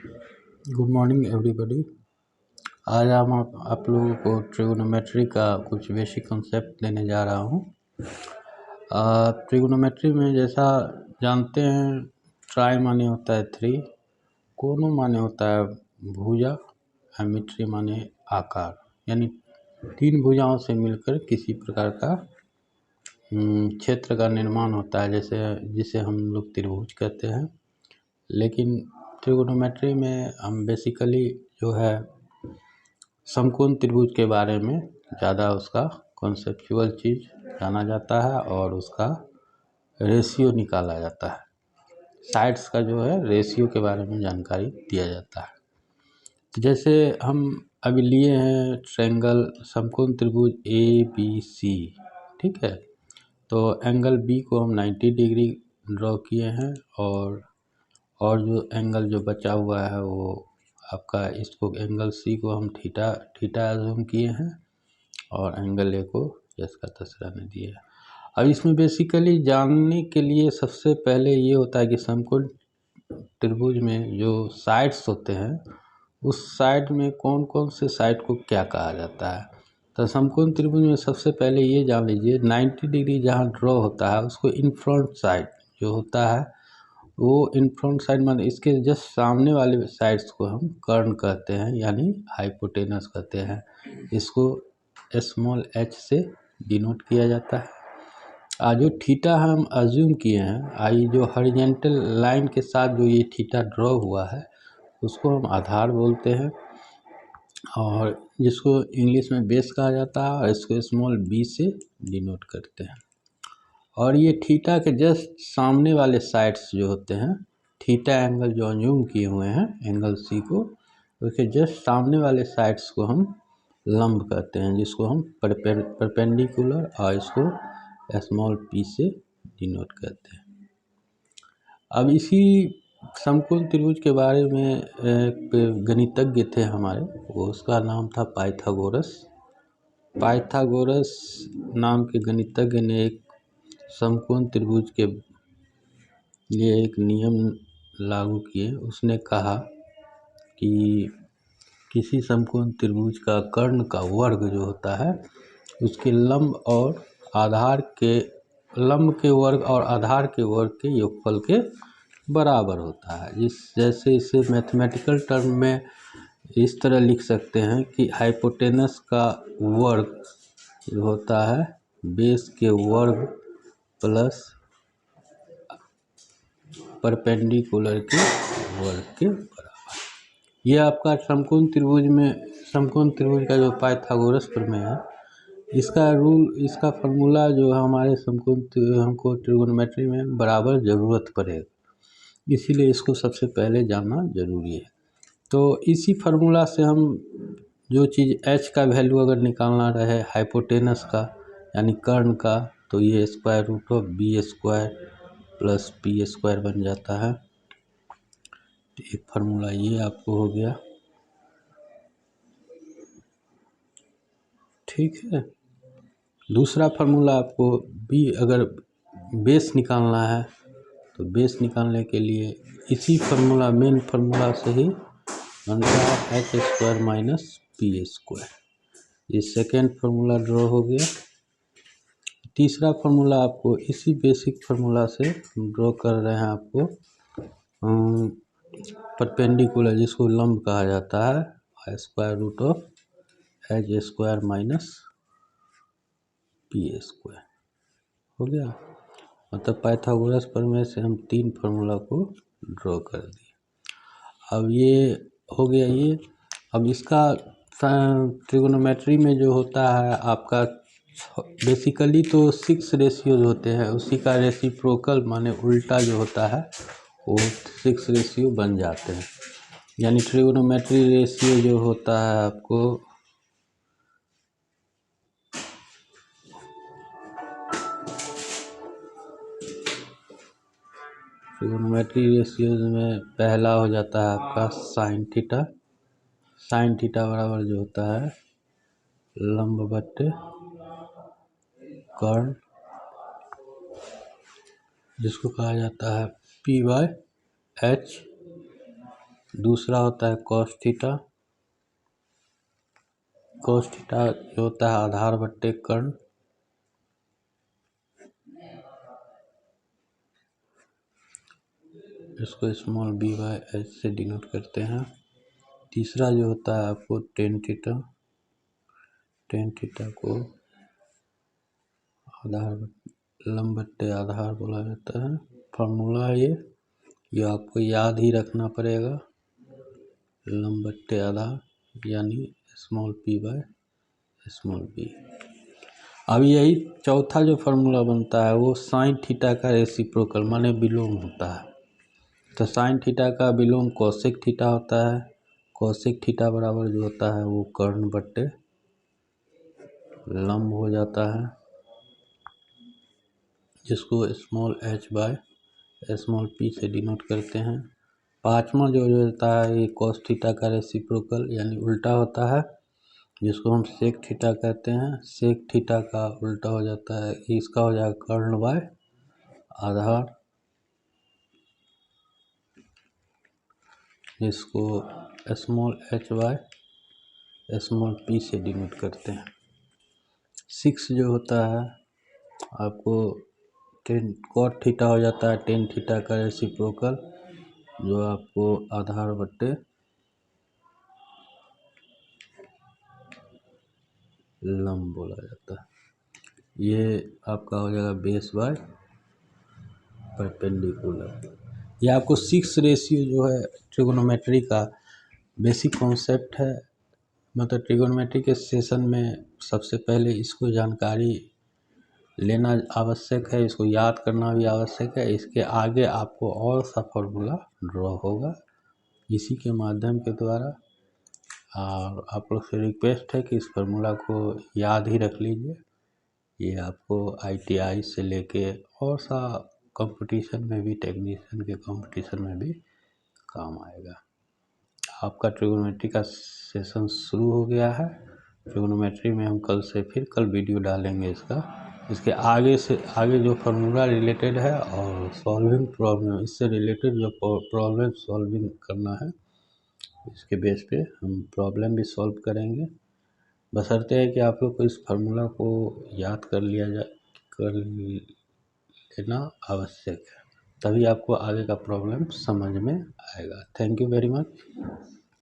Good morning everybody. आज आप लोगों को ट्रिगोनोमेट्री का कुछ बेसिक कंसेप्ट देने जा रहा हूँ। ट्रिगोनोमेट्री में जैसा जानते हैं, ट्राई माने होता है 3, कोनो माने होता है भुजा, हेमिट्री माने आकार, यानी 3 भुजाओं से मिलकर किसी प्रकार का क्षेत्र का निर्माण होता है, जिसे हम लोग त्रिभुज कहते हैं। लेकिन ट्रिगोनोमेट्री में हम बेसिकली जो है समकोण त्रिभुज के बारे में ज़्यादा उसका कॉन्सेप्चुअल चीज़ जाना जाता है और उसका रेशियो निकाला जाता है। साइड्स का जो है रेशियो के बारे में जानकारी दिया जाता है। तो जैसे हम अभी लिए हैं ट्रायंगल समकोण त्रिभुज ABC, ठीक है। तो एंगल B को हम 90 डिग्री ड्रॉ किए हैं और जो एंगल जो बचा हुआ है वो आपका, इसको एंगल C को हम थीटा एज्यूम किए हैं और एंगल A को जिसका तस रहने दिए है। अब इसमें बेसिकली जानने के लिए सबसे पहले ये होता है कि समकोण त्रिभुज में जो साइड्स होते हैं उस साइड में कौन कौन से साइड को क्या कहा जाता है। तो समकोण त्रिभुज में सबसे पहले ये जान लीजिए 90 डिग्री जहाँ ड्रॉ होता है उसको इन फ्रंट साइड जो होता है वो इन फ्रंट साइड माने इसके जस्ट सामने वाले साइड्स को हम कर्ण कहते हैं, यानी हाइपोटेनस कहते हैं। इसको स्मॉल h से डिनोट किया जाता है। जो थीटा हम अज्यूम किए हैं, आई जो हॉरिजॉन्टल लाइन के साथ जो ये थीटा ड्रॉ हुआ है उसको हम आधार बोलते हैं और जिसको इंग्लिश में बेस कहा जाता है और इसको स्मॉल b से डिनोट करते हैं। और ये थीटा के जस्ट सामने वाले साइड्स जो होते हैं, थीटा एंगल जो अज्यूम किए हुए हैं एंगल C को, उसके जस्ट सामने वाले साइड्स को हम लंब कहते हैं, जिसको हम परपेंडिकुलर और इसको स्मॉल p से डिनोट करते हैं। अब इसी समकोण त्रिभुज के बारे में एक गणितज्ञ थे हमारे, वो उसका नाम था पाइथागोरस। पाइथागोरस नाम के गणितज्ञ ने एक समकोण त्रिभुज के लिए एक नियम लागू किए। उसने कहा कि किसी समकोण त्रिभुज का कर्ण का वर्ग जो होता है उसके लंब के वर्ग और आधार के वर्ग के योगफल के बराबर होता है। जैसे इसे मैथमेटिकल टर्म में इस तरह लिख सकते हैं कि हाइपोटेनस का वर्ग जो होता है बेस के वर्ग प्लस परपेंडिकुलर के वर्ग के बराबर। ये आपका समकोण त्रिभुज का जो पाइथागोरस प्रमेय है, इसका फार्मूला जो हमारे हमको ट्रिगोनोमेट्री में बराबर ज़रूरत पड़ेगा, इसीलिए इसको सबसे पहले जानना जरूरी है। तो इसी फार्मूला से हम जो चीज़ h का वैल्यू अगर निकालना रहे हाइपोटेनस का यानी कर्ण का, तो ये square root of b² plus p² बन जाता है। तो एक फार्मूला ये आपको हो गया, ठीक है। दूसरा फार्मूला आपको अगर बेस निकालना है तो बेस निकालने के लिए इसी मेन फार्मूला से ही बनता है h² माइनस p²। ये सेकेंड फार्मूला ड्रॉ हो गया। तीसरा फार्मूला आपको इसी बेसिक फार्मूला से ड्रॉ कर रहे हैं, आपको परपेंडिकुलर जिसको लंब कहा जाता है, square root of h² minus p² हो गया। मतलब पाइथागोरस प्रमेय से हम 3 फार्मूला को ड्रॉ कर दिए। अब ये हो गया ये। अब इसका ट्रिगोनोमेट्री में जो होता है आपका बेसिकली तो 6 रेशियोज होते हैं, उसी का रेसिप्रोकल माने उल्टा जो होता है वो 6 रेशियो बन जाते हैं। यानी ट्रिगोनोमेट्री रेशियो जो होता है आपको ट्रिगोनोमेट्री रेशियोज में पहला हो जाता है आपका साइन थीटा बराबर जो होता है लंब बट्टे कर्ण, जिसको कहा जाता है p/h दूसरा होता है कॉस थीटा। कॉस थीटा जो होता है आधार बट्टे कर्ण। इसको स्मॉल बी बाय एच से डिनोट करते हैं। तीसरा जो होता है आपको टेन थीटा। टेन थीटा को आधार लंब बट्टे आधार बोला जाता है। फार्मूला है ये आपको याद ही रखना पड़ेगा। लंब बट्टे आधार यानी small P by small B. अब यही चौथा जो फार्मूला बनता है वो साइन थीटा का रेसिप्रोकल माने विलोम होता है। तो साइन थीटा का विलोम कोसेक थीटा होता है। कोसेक थीटा बराबर जो होता है वो कर्ण बट्टे लंब हो जाता है, जिसको small H by small P से डिनोट करते हैं। पांचवा जो होता है ये कॉस थीटा का रेसिप्रोकल यानी उल्टा होता है, जिसको हम सेक थीटा कहते हैं। सेक थीटा का उल्टा हो जाता है, इसका हो जाएगा कर्ण बाय आधार, जिसको small H by small P से डिनोट करते हैं। 6 जो होता है आपको टेन कॉट थीटा हो जाता है टेन थीटा का रेसिप्रोकल, जो आपको आधार बट्टे लंब बोला जाता है। ये आपका हो जाएगा बेस बाय परपेंडिकुलर। ये आपको 6 रेशियो जो है ट्रिगोनोमेट्री का बेसिक कॉन्सेप्ट है। मतलब ट्रिगोनोमेट्री के सेशन में सबसे पहले इसको जानकारी लेना आवश्यक है, इसको याद करना भी आवश्यक है। इसके आगे आपको और सा फॉर्मूला ड्रॉ होगा इसी के माध्यम के द्वारा। और आप लोग से रिक्वेस्ट है कि इस फार्मूला को याद ही रख लीजिए। ये आपको ITI से लेके और सा कंपटीशन में भी, टेक्नीशियन के कंपटीशन में भी काम आएगा। आपका ट्रिगोनोमेट्री का सेशन शुरू हो गया है। ट्रिगोनोमेट्री में हम कल वीडियो डालेंगे इसके आगे से आगे जो फार्मूला रिलेटेड है और सॉल्विंग प्रॉब्लम, इससे रिलेटेड जो प्रॉब्लम सॉल्विंग करना है इसके बेस पे हम प्रॉब्लम भी सॉल्व करेंगे। बशर्ते है कि आप लोग को इस फार्मूला को याद कर लेना आवश्यक है, तभी आपको आगे का प्रॉब्लम समझ में आएगा। Thank you very much.